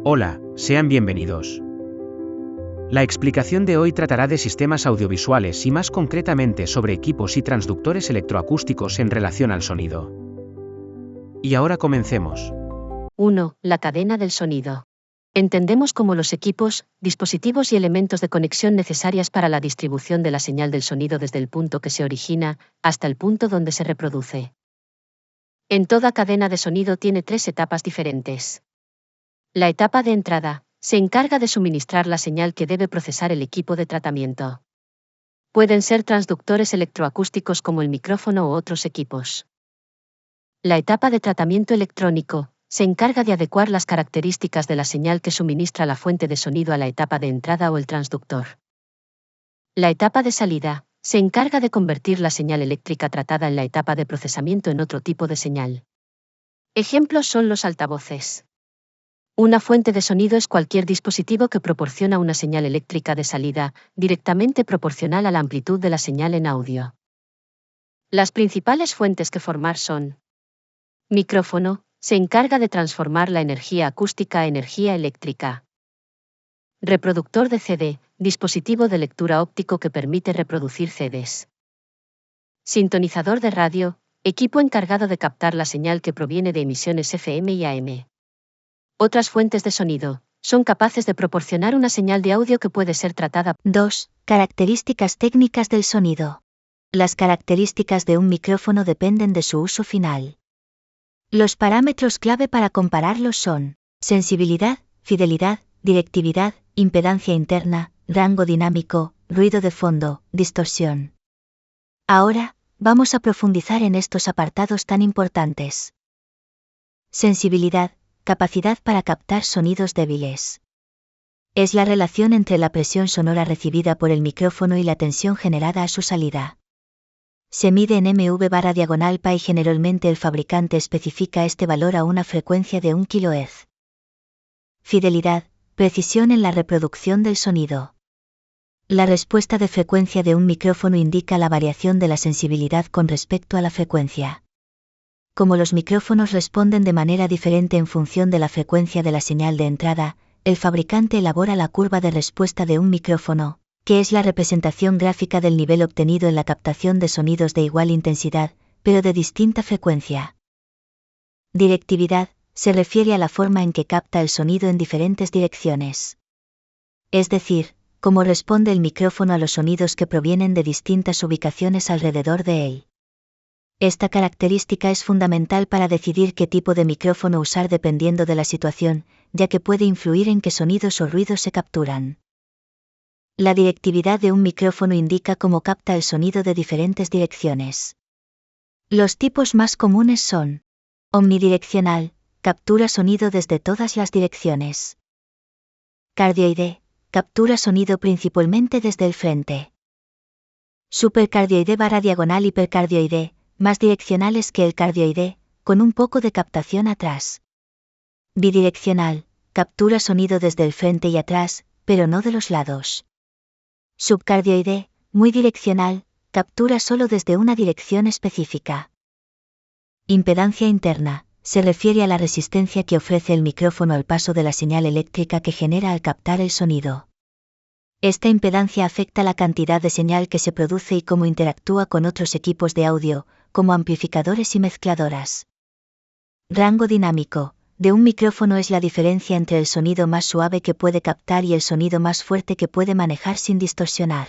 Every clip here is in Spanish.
Hola, sean bienvenidos. La explicación de hoy tratará de sistemas audiovisuales y más concretamente sobre equipos y transductores electroacústicos en relación al sonido. Y ahora comencemos. 1. La cadena del sonido. Entendemos como los equipos, dispositivos y elementos de conexión necesarias para la distribución de la señal del sonido desde el punto que se origina hasta el punto donde se reproduce. En toda cadena de sonido tiene 3 etapas diferentes. La etapa de entrada se encarga de suministrar la señal que debe procesar el equipo de tratamiento. Pueden ser transductores electroacústicos como el micrófono u otros equipos. La etapa de tratamiento electrónico se encarga de adecuar las características de la señal que suministra la fuente de sonido a la etapa de entrada o el transductor. La etapa de salida se encarga de convertir la señal eléctrica tratada en la etapa de procesamiento en otro tipo de señal. Ejemplos son los altavoces. Una fuente de sonido es cualquier dispositivo que proporciona una señal eléctrica de salida, directamente proporcional a la amplitud de la señal en audio. Las principales fuentes que formar son: micrófono, se encarga de transformar la energía acústica a energía eléctrica. Reproductor de CD, dispositivo de lectura óptico que permite reproducir CDs. Sintonizador de radio, equipo encargado de captar la señal que proviene de emisiones FM y AM. Otras fuentes de sonido son capaces de proporcionar una señal de audio que puede ser tratada. 2. Características técnicas del sonido. Las características de un micrófono dependen de su uso final. Los parámetros clave para compararlos son: sensibilidad, fidelidad, directividad, impedancia interna, rango dinámico, ruido de fondo, distorsión. Ahora, vamos a profundizar en estos apartados tan importantes. Sensibilidad, capacidad para captar sonidos débiles. Es la relación entre la presión sonora recibida por el micrófono y la tensión generada a su salida. Se mide en mV/diagonal/pi y generalmente el fabricante especifica este valor a una frecuencia de 1 kHz. Fidelidad, precisión en la reproducción del sonido. La respuesta de frecuencia de un micrófono indica la variación de la sensibilidad con respecto a la frecuencia. Como los micrófonos responden de manera diferente en función de la frecuencia de la señal de entrada, el fabricante elabora la curva de respuesta de un micrófono, que es la representación gráfica del nivel obtenido en la captación de sonidos de igual intensidad, pero de distinta frecuencia. Directividad, se refiere a la forma en que capta el sonido en diferentes direcciones. Es decir, cómo responde el micrófono a los sonidos que provienen de distintas ubicaciones alrededor de él. Esta característica es fundamental para decidir qué tipo de micrófono usar dependiendo de la situación, ya que puede influir en qué sonidos o ruidos se capturan. La directividad de un micrófono indica cómo capta el sonido de diferentes direcciones. Los tipos más comunes son: omnidireccional, captura sonido desde todas las direcciones. Cardioide, captura sonido principalmente desde el frente. Supercardioide/diagonal hipercardioide, más direccionales que el cardioide, con un poco de captación atrás. Bidireccional, captura sonido desde el frente y atrás, pero no de los lados. Subcardioide, muy direccional, captura solo desde una dirección específica. Impedancia interna, se refiere a la resistencia que ofrece el micrófono al paso de la señal eléctrica que genera al captar el sonido. Esta impedancia afecta la cantidad de señal que se produce y cómo interactúa con otros equipos de audio, como amplificadores y mezcladoras. Rango dinámico, de un micrófono es la diferencia entre el sonido más suave que puede captar y el sonido más fuerte que puede manejar sin distorsionar.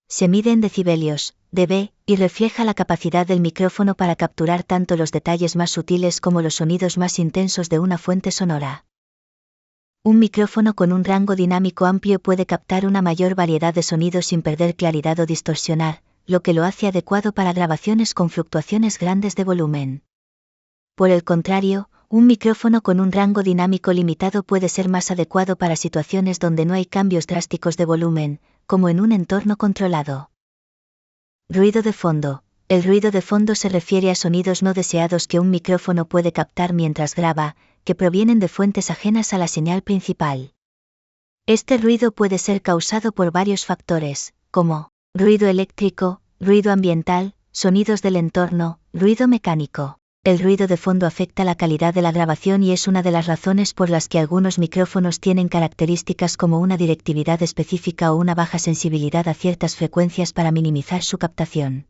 Se mide en decibelios, dB, y refleja la capacidad del micrófono para capturar tanto los detalles más sutiles como los sonidos más intensos de una fuente sonora. Un micrófono con un rango dinámico amplio puede captar una mayor variedad de sonidos sin perder claridad o distorsionar, lo que lo hace adecuado para grabaciones con fluctuaciones grandes de volumen. Por el contrario, un micrófono con un rango dinámico limitado puede ser más adecuado para situaciones donde no hay cambios drásticos de volumen, como en un entorno controlado. Ruido de fondo. El ruido de fondo se refiere a sonidos no deseados que un micrófono puede captar mientras graba, que provienen de fuentes ajenas a la señal principal. Este ruido puede ser causado por varios factores, como ruido eléctrico, ruido ambiental, sonidos del entorno, ruido mecánico. El ruido de fondo afecta la calidad de la grabación y es una de las razones por las que algunos micrófonos tienen características como una directividad específica o una baja sensibilidad a ciertas frecuencias para minimizar su captación.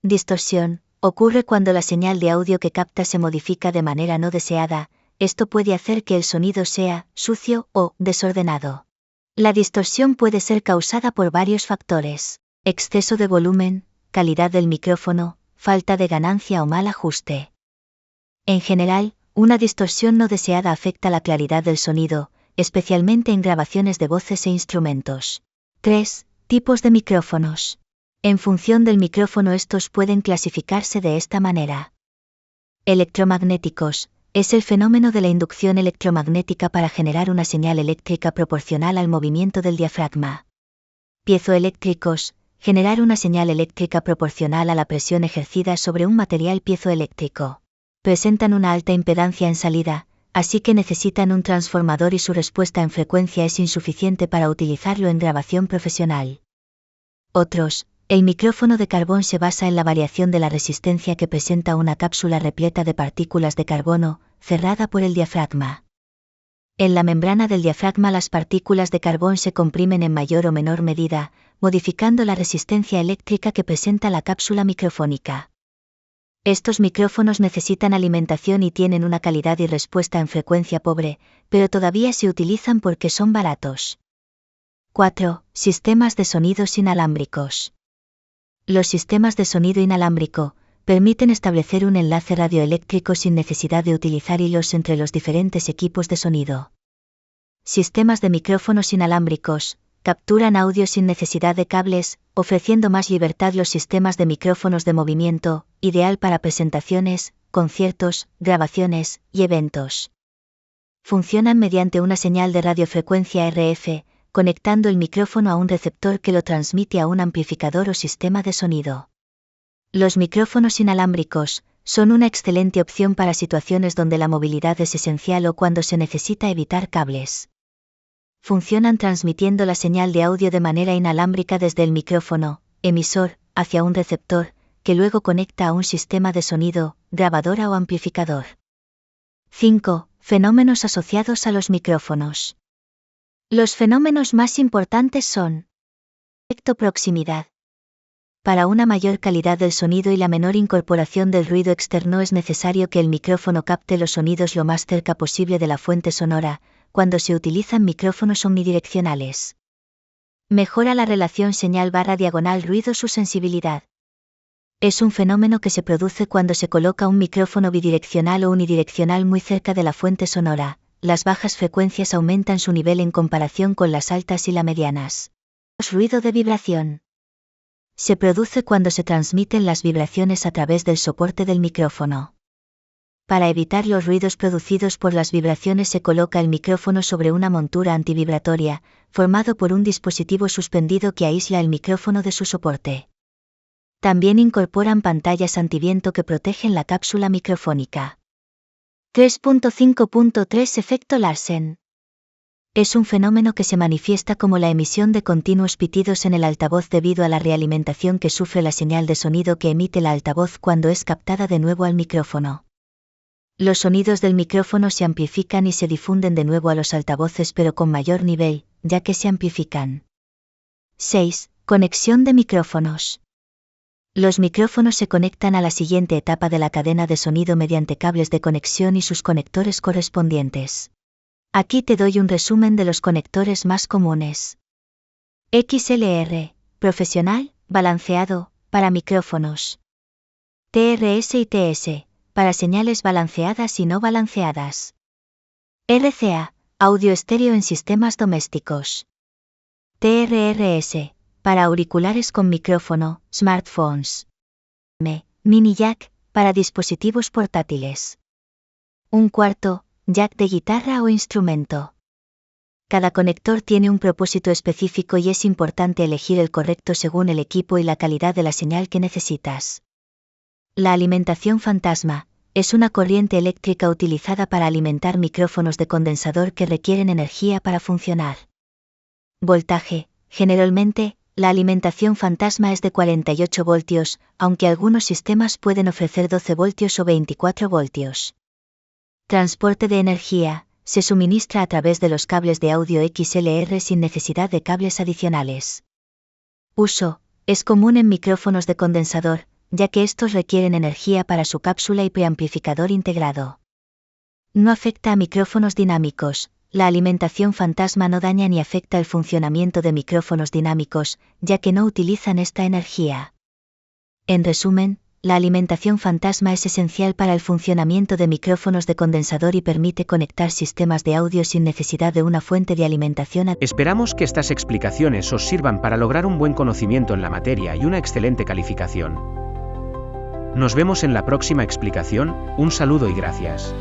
Distorsión. Ocurre cuando la señal de audio que capta se modifica de manera no deseada. Esto puede hacer que el sonido sea sucio o desordenado. La distorsión puede ser causada por varios factores: exceso de volumen, calidad del micrófono, falta de ganancia o mal ajuste. En general, una distorsión no deseada afecta la claridad del sonido, especialmente en grabaciones de voces e instrumentos. 3. Tipos de micrófonos. En función del micrófono estos pueden clasificarse de esta manera. Electromagnéticos. Es el fenómeno de la inducción electromagnética para generar una señal eléctrica proporcional al movimiento del diafragma. Piezoeléctricos. Generar una señal eléctrica proporcional a la presión ejercida sobre un material piezoeléctrico. Presentan una alta impedancia en salida, así que necesitan un transformador y su respuesta en frecuencia es insuficiente para utilizarlo en grabación profesional. Otros. El micrófono de carbón se basa en la variación de la resistencia que presenta una cápsula repleta de partículas de carbono, cerrada por el diafragma. En la membrana del diafragma las partículas de carbón se comprimen en mayor o menor medida, modificando la resistencia eléctrica que presenta la cápsula microfónica. Estos micrófonos necesitan alimentación y tienen una calidad y respuesta en frecuencia pobre, pero todavía se utilizan porque son baratos. 4. Sistemas de sonidos inalámbricos. Los sistemas de sonido inalámbrico permiten establecer un enlace radioeléctrico sin necesidad de utilizar hilos entre los diferentes equipos de sonido. Sistemas de micrófonos inalámbricos capturan audio sin necesidad de cables, ofreciendo más libertad. Los sistemas de micrófonos de movimiento, ideal para presentaciones, conciertos, grabaciones y eventos. Funcionan mediante una señal de radiofrecuencia RF, conectando el micrófono a un receptor que lo transmite a un amplificador o sistema de sonido. Los micrófonos inalámbricos son una excelente opción para situaciones donde la movilidad es esencial o cuando se necesita evitar cables. Funcionan transmitiendo la señal de audio de manera inalámbrica desde el micrófono, emisor, hacia un receptor, que luego conecta a un sistema de sonido, grabadora o amplificador. 5. Fenómenos asociados a los micrófonos. Los fenómenos más importantes son: efecto proximidad. Para una mayor calidad del sonido y la menor incorporación del ruido externo es necesario que el micrófono capte los sonidos lo más cerca posible de la fuente sonora, cuando se utilizan micrófonos omnidireccionales. Mejora la relación señal/diagonal ruido. Su sensibilidad. Es un fenómeno que se produce cuando se coloca un micrófono bidireccional o unidireccional muy cerca de la fuente sonora. Las bajas frecuencias aumentan su nivel en comparación con las altas y las medianas. Ruido de vibración. Se produce cuando se transmiten las vibraciones a través del soporte del micrófono. Para evitar los ruidos producidos por las vibraciones se coloca el micrófono sobre una montura antivibratoria, formado por un dispositivo suspendido que aísla el micrófono de su soporte. También incorporan pantallas antiviento que protegen la cápsula microfónica. 3.5.3 Efecto Larsen. Es un fenómeno que se manifiesta como la emisión de continuos pitidos en el altavoz debido a la realimentación que sufre la señal de sonido que emite la altavoz cuando es captada de nuevo al micrófono. Los sonidos del micrófono se amplifican y se difunden de nuevo a los altavoces pero con mayor nivel, ya que se amplifican. 6. Conexión de micrófonos. Los micrófonos se conectan a la siguiente etapa de la cadena de sonido mediante cables de conexión y sus conectores correspondientes. Aquí te doy un resumen de los conectores más comunes. XLR, profesional, balanceado, para micrófonos. TRS y TS, para señales balanceadas y no balanceadas. RCA, audio estéreo en sistemas domésticos. TRRS, para auriculares con micrófono, smartphones. Mini jack, para dispositivos portátiles. 1/4, jack de guitarra o instrumento. Cada conector tiene un propósito específico y es importante elegir el correcto según el equipo y la calidad de la señal que necesitas. La alimentación fantasma es una corriente eléctrica utilizada para alimentar micrófonos de condensador que requieren energía para funcionar. Voltaje. Generalmente, La alimentación fantasma es de 48 voltios, aunque algunos sistemas pueden ofrecer 12 voltios o 24 voltios. Transporte de energía. Se suministra a través de los cables de audio XLR sin necesidad de cables adicionales. Uso. Es común en micrófonos de condensador, ya que estos requieren energía para su cápsula y preamplificador integrado. No afecta a micrófonos dinámicos. La alimentación fantasma no daña ni afecta el funcionamiento de micrófonos dinámicos, ya que no utilizan esta energía. En resumen, la alimentación fantasma es esencial para el funcionamiento de micrófonos de condensador y permite conectar sistemas de audio sin necesidad de una fuente de alimentación. Esperamos que estas explicaciones os sirvan para lograr un buen conocimiento en la materia y una excelente calificación. Nos vemos en la próxima explicación. Un saludo y gracias.